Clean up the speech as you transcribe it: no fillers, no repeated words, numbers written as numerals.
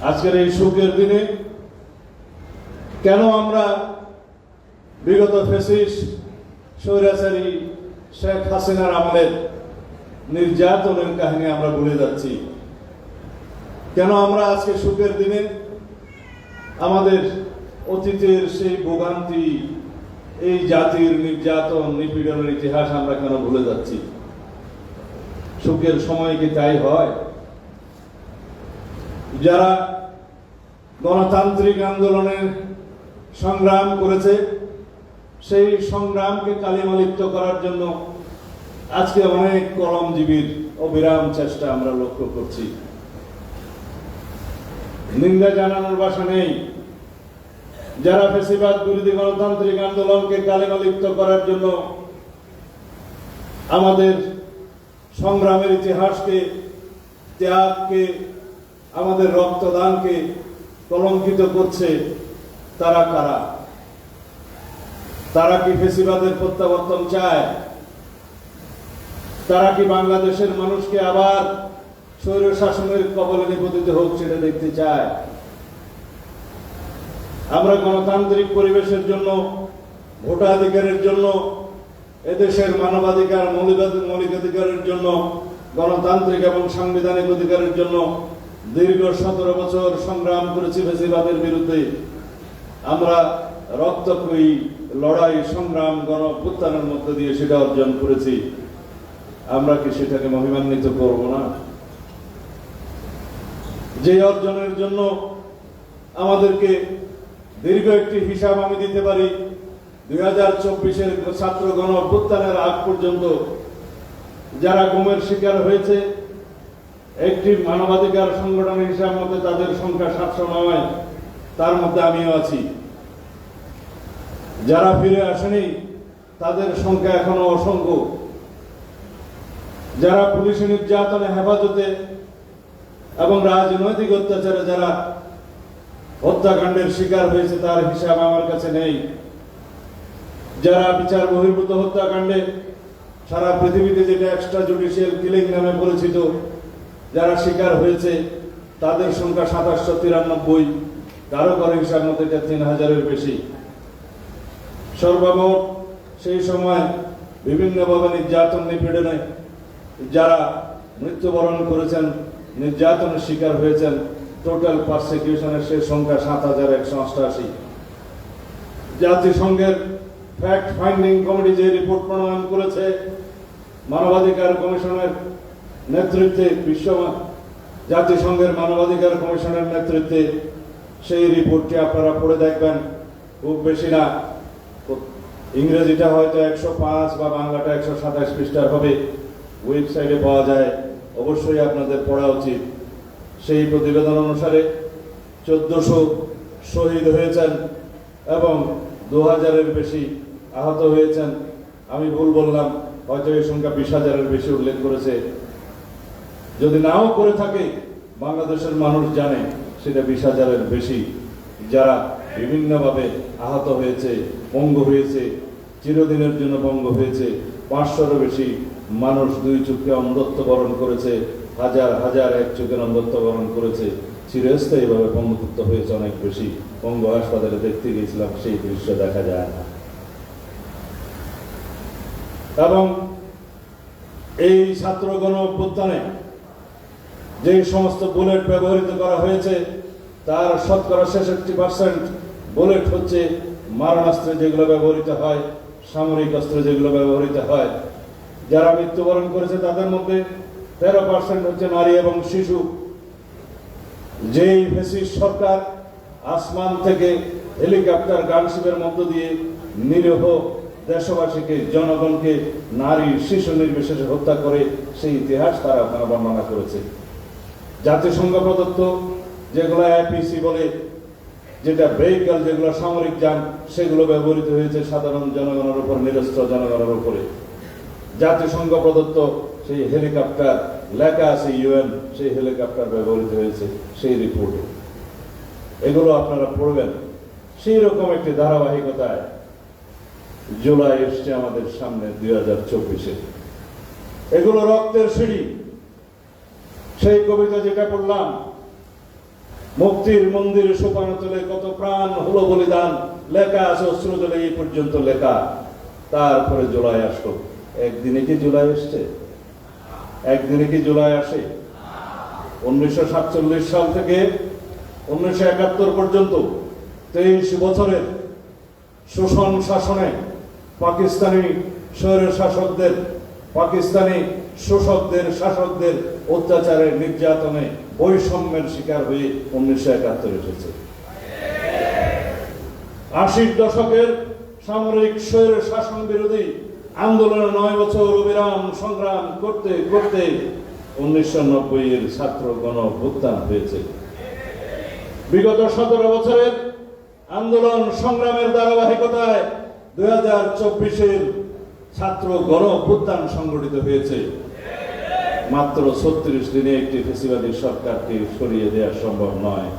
আজকের এই শোকের দিনে কেন আমরা বিগত ফ্যাসিস্ট স্বৈরাচারী শেখ হাসিনার আমলের নির্যাতনের কাহিনী আমরা ভুলে যাচ্ছি? কেন আমরা আজকে শোকের দিনে আমাদের অতীতের সেই ভোগান্তি, এই জাতির নির্যাতন নিপীড়নের ইতিহাস আমরা কেন ভুলে যাচ্ছি? শোকের সময় কি তাই হয়? যারা গণতান্ত্রিক আন্দোলনের সংগ্রাম করেছে, সেই সংগ্রামকে কালিমালিপ্ত করার জন্য আজকে অনেক কলমজীবীর অবিরাম চেষ্টা আমরা লক্ষ্য করছি। নিন্দা জানানোর ভাষা নেই। যারা ফ্যাসিবাদ বিরোধী গণতান্ত্রিক আন্দোলনকে কালিমালিপ্ত করার জন্য আমাদের সংগ্রামের ইতিহাসকে, ত্যাগকে, আমাদের রক্তদানকে কলঙ্কিত করছে, তারা কারা? তারা কি ফ্যাসিবাদের প্রত্যাবর্তন চায়? তারা কি বাংলাদেশের মানুষকে আবার স্বৈর শাসনের কবলে নিপতিত হোক সেটা দেখতে চায়? আমরা গণতান্ত্রিক পরিবেশের জন্য, ভোটাধিকারের জন্য, এদেশের মানবাধিকার, মৌলিক অধিকারের জন্য, গণতান্ত্রিক এবং সাংবিধানিক অধিকারের জন্য দীর্ঘ 17 বছর সংগ্রাম করেছি ফ্যাসিবাদের বিরুদ্ধে। আমরা রক্তক্ষয়ী লড়াই, সংগ্রাম, গণঅভ্যুত্থানের মধ্য দিয়ে সেটা অর্জন করেছি। আমরা কি সেটাকে মহিমান্বিত করব না? যে অর্জনের জন্য আমাদেরকে দীর্ঘ একটি হিসাব আমি দিতে পারি। 2024-এর ছাত্র গণ অভ্যুত্থানের আগ পর্যন্ত যারা গুমের শিকার হয়েছে, একটি মানবাধিকার সংগঠনের হিসাব মতে তাদের সংখ্যা 709, তার মধ্যে আমিও আছি। যারা ফিরে আসেনি তাদের সংখ্যা এখনো অসংখ্য। যারা পুলিশি নির্যাতনে, হেফাজতে এবং রাজনৈতিক অত্যাচারে যারা হত্যাকাণ্ডের শিকার হয়েছে তার হিসাব আমার কাছে নেই। যারা বিচার বহির্ভূত হত্যাকাণ্ডে, সারা পৃথিবীতে যেটা এক্সট্রা জুডিশিয়াল কিলিং নামে পরিচিত, যারা শিকার হয়েছে তাদের সংখ্যা 2793, কারো কারো হিসাব মতে 3000-এর বেশি। সর্বমোট সেই সময় বিভিন্নভাবে নির্যাতন নিপীড়নে যারা মৃত্যুবরণ করেছেন, নির্যাতনের শিকার হয়েছেন, টোটাল পারসিকিউশনের সেই সংখ্যা 7188। জাতিসংঘের ফ্যাক্ট ফাইন্ডিং কমিটি যে রিপোর্ট প্রণয়ন করেছে মানবাধিকার কমিশনের নেতৃত্বে, জাতিসংঘের মানবাধিকার কমিশনের নেতৃত্বে, সেই রিপোর্টটি আপনারা পড়ে দেখবেন। খুব বেশি না, ইংরেজিটা হয়তো 105 বা বাংলাটা 127 পৃষ্ঠার হবে, ওয়েবসাইটে পাওয়া যায়, অবশ্যই আপনাদের পড়া উচিত। সেই প্রতিবেদন অনুসারে 1400 শহীদ হয়েছেন এবং 2000-এর বেশি আহত হয়েছেন। আমি ভুল বললাম, হয়তো এই সংখ্যা 20,000-এর বেশি উল্লেখ করেছে। যদি নাও করে থাকে, বাংলাদেশের মানুষ জানে সেটা 20,000-এর বেশি যারা বিভিন্নভাবে আহত হয়েছে, পঙ্গু হয়েছে, চিরদিনের জন্য পঙ্গু হয়েছে। 500-এরও বেশি মানুষ 2 চোখে অন্ধত্ব বরণ করেছে, হাজার হাজার 1 চোখের অন্ধত্ব বরণ করেছে, চিরস্থায়ীভাবে পঙ্গুত্ব হয়েছে অনেক বেশি। পঙ্গু হাসপাতালে দেখতে গিয়েছিলাম, সেই দৃশ্য দেখা যায় না। এবং এই ছাত্র গণ অভ্যুত্থানে যে সমস্ত বুলেট ব্যবহৃত করা হয়েছে তার শতকরা 66% বুলেট হচ্ছে মারণাস্ত্রে যেগুলো ব্যবহৃত হয়, সামরিক অস্ত্রে যেগুলো ব্যবহৃত হয়। যারা মৃত্যুবরণ করেছে তাদের মধ্যে 13% হচ্ছে নারী এবং শিশু। যেই ফ্যাসিস্ট সরকার আসমান থেকে হেলিকপ্টার গানশিপের মধ্য দিয়ে নিরীহ দেশবাসীকে, জনগণকে, নারী শিশু নির্বিশেষে হত্যা করে, সেই ইতিহাস তারা বর্ণনা করেছে। জাতিসংঘ প্রদত্ত যেগুলো APC বলে, যেটা ভেহিকল, যেগুলো সামরিক যান, সেগুলো ব্যবহৃত হয়েছে সাধারণ জনগণের উপর, নিরস্ত্র জনগণের উপরে। জাতিসংঘ প্রদত্ত সেই হেলিকপ্টার, লেখা আছে UN, সেই হেলিকপ্টার ব্যবহৃত হয়েছে সেই রিপোর্টে। এগুলো আপনারা পড়বেন। সেই রকম একটি ধারাবাহিকতায় জুলাই এসছে আমাদের সামনে 2024-এ। এগুলো রক্তের সিঁড়ি। সেই কবিতা যেটা পড়লাম, মুক্তির মন্দির সোপান তুলে কত প্রাণ হলো বলিদান, লেখা আছে অশ্রু জলে এই পর্যন্ত লেখা। তারপরে জুলাই আসলো। একদিনে কি জুলাই এসছে? একদিনে কি জুলাই আসে? 1947 সাল থেকে 1971 পর্যন্ত 23 বছরের শোষণ শাসনে পাকিস্তানি স্বৈর শাসকদের, পাকিস্তানি শোষকদের, শাসকদের অত্যাচারের, নির্যাতনে, বৈষম্যের শিকার হয়ে 1971 এসেছে। 80 দশকের সামরিক স্বৈর শাসন বিরোধী আন্দোলনে 9 বছর অবিরাম সংগ্রাম করতে করতে 1990 ছাত্র গণ অভ্যুত্থান হয়েছে। বিগত 17 বছরের আন্দোলন সংগ্রামের ধারাবাহিকতায় 2024 ছাত্র গণ অভ্যুত্থান সংগঠিত হয়েছে। মাত্র 36 দিনে একটি ফ্যাসিবাদী সরকারকে সরিয়ে দেওয়া সম্ভব নয়।